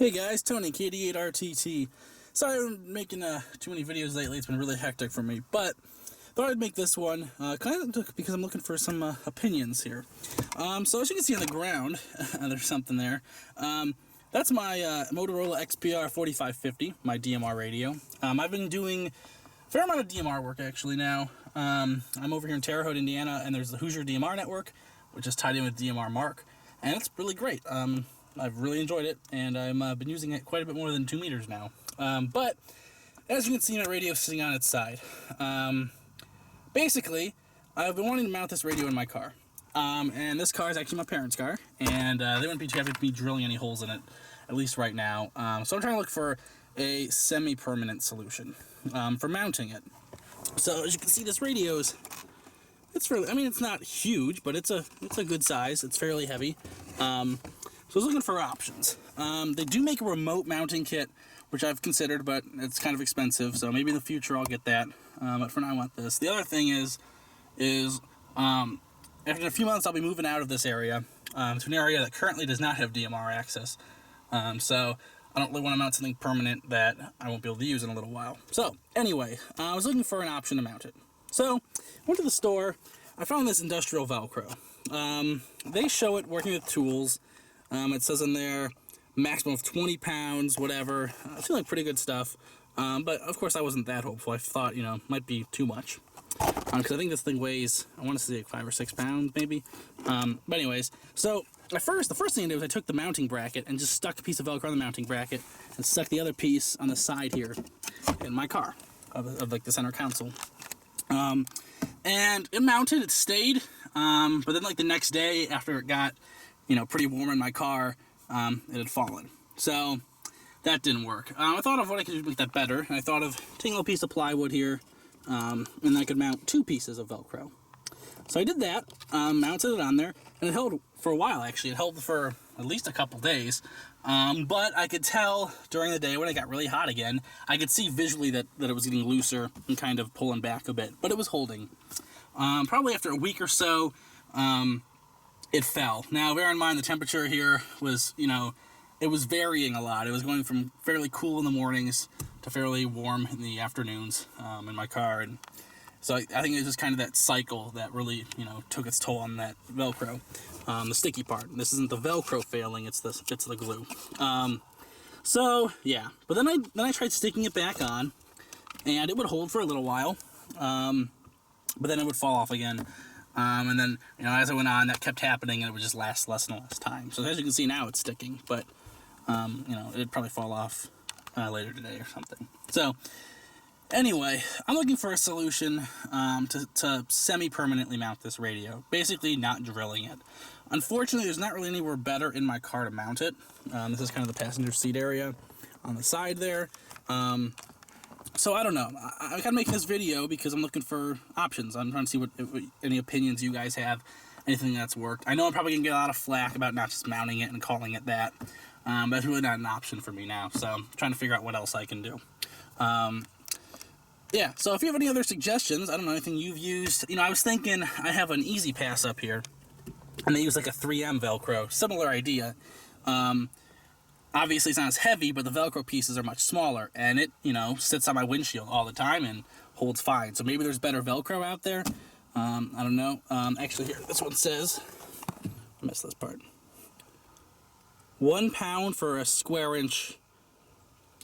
Hey guys, Tony, KD8RTT. Sorry I'm making too many videos lately, it's been really hectic for me, but thought I'd make this one, kind of because I'm looking for some opinions here. So as you can see on the ground, there's something there. That's my Motorola XPR 4550, my DMR radio. I've been doing a fair amount of DMR work actually now. I'm over here in Terre Haute, Indiana, and there's the Hoosier DMR network, which is tied in with DMR Mark, and it's really great. I've really enjoyed it, and I've been using it quite a bit more than 2 meters now. But as you can see, my radio is sitting on its side. Basically, I've been wanting to mount this radio in my car. And this car is actually my parents' car, and they wouldn't be too happy to be drilling any holes in it, at least right now. So I'm trying to look for a semi-permanent solution for mounting it. So as you can see, this radio is, it's really, I mean, it's not huge, but it's a good size. It's fairly heavy. So I was looking for options. They do make a remote mounting kit, which I've considered, but it's kind of expensive, so maybe in the future I'll get that. But for now I want this. The other thing is after a few months I'll be moving out of this area to an area that currently does not have DMR access. So I don't really want to mount something permanent that I won't be able to use in a little while. So anyway, I was looking for an option to mount it. So I went to the store. I found this industrial Velcro. They show it working with tools. It says in there maximum of 20 pounds, whatever. It's feeling like pretty good stuff. But of course I wasn't that hopeful. I thought, might be too much. Because I think this thing weighs, I want to say like 5 or 6 pounds maybe. But anyways, so the first thing I did was I took the mounting bracket and just stuck a piece of Velcro on the mounting bracket and stuck the other piece on the side here in my car of like the center console. And it mounted, it stayed. But then like the next day after it got pretty warm in my car, it had fallen. So that didn't work. I thought of what I could do to make that better. I thought of taking a little piece of plywood here, and then I could mount 2 pieces of Velcro. So I did that, mounted it on there, and it held for a while actually. It held for at least a couple days. But I could tell during the day when it got really hot again, I could see visually that it was getting looser and kind of pulling back a bit, but it was holding. Probably after a week or so, it fell. Now, bear in mind the temperature here was, it was varying a lot. It was going from fairly cool in the mornings to fairly warm in the afternoons in my car. And so I think it was just kind of that cycle that really, took its toll on that Velcro. The sticky part. This isn't the Velcro failing, it's the glue. So, yeah. But then I tried sticking it back on, and it would hold for a little while. But then it would fall off again. And then, as I went on, that kept happening, and it would just last less and less time. So as you can see now, it's sticking, but, it'd probably fall off later today or something. So, anyway, I'm looking for a solution to semi-permanently mount this radio. Basically, not drilling it. Unfortunately, there's not really anywhere better in my car to mount it. This is kind of the passenger seat area on the side there. So I don't know. I'm kind of making this video because I'm looking for options. I'm trying to see what any opinions you guys have, anything that's worked. I know I'm probably going to get a lot of flack about not just mounting it and calling it that, but it's really not an option for me now. So I'm trying to figure out what else I can do. Yeah, so if you have any other suggestions, I don't know, anything you've used. I was thinking I have an Easy Pass up here, and they use like a 3M Velcro. Similar idea. Obviously, it's not as heavy, but the Velcro pieces are much smaller, and it, sits on my windshield all the time and holds fine. So maybe there's better Velcro out there. I don't know. Actually, here, this one says, I missed this part. 1 pound for a square inch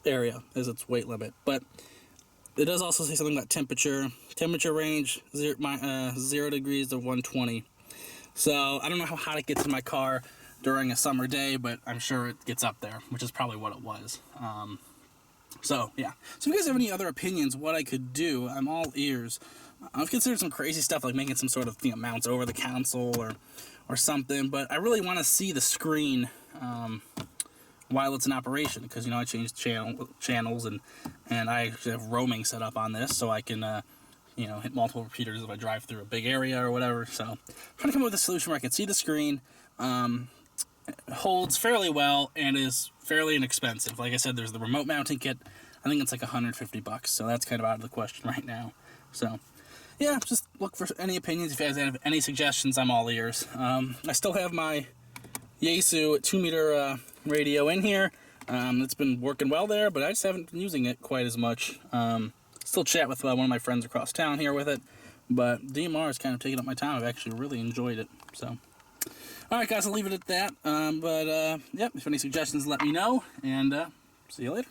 area is its weight limit. But it does also say something about temperature. Temperature range, 0 degrees to 120. So I don't know how hot it gets in my car during a summer day, but I'm sure it gets up there, which is probably what it was. So, yeah. So if you guys have any other opinions what I could do, I'm all ears. I've considered some crazy stuff, like making some sort of mounts over the console or something, but I really want to see the screen while it's in operation, because, I changed channels, and I actually have roaming set up on this, so I can, hit multiple repeaters if I drive through a big area or whatever. So I'm trying to come up with a solution where I can see the screen, holds fairly well, and is fairly inexpensive. Like I said, there's the remote mounting kit. I think it's like $150, so that's kind of out of the question right now. So, yeah, just look for any opinions. If you guys have any suggestions, I'm all ears. I still have my Yaesu 2-meter radio in here. It's been working well there, but I just haven't been using it quite as much. Still chat with one of my friends across town here with it, but DMR has kind of taken up my time. I've actually really enjoyed it. So, all right, guys, I'll leave it at that. Yep, if any suggestions, let me know, and see you later.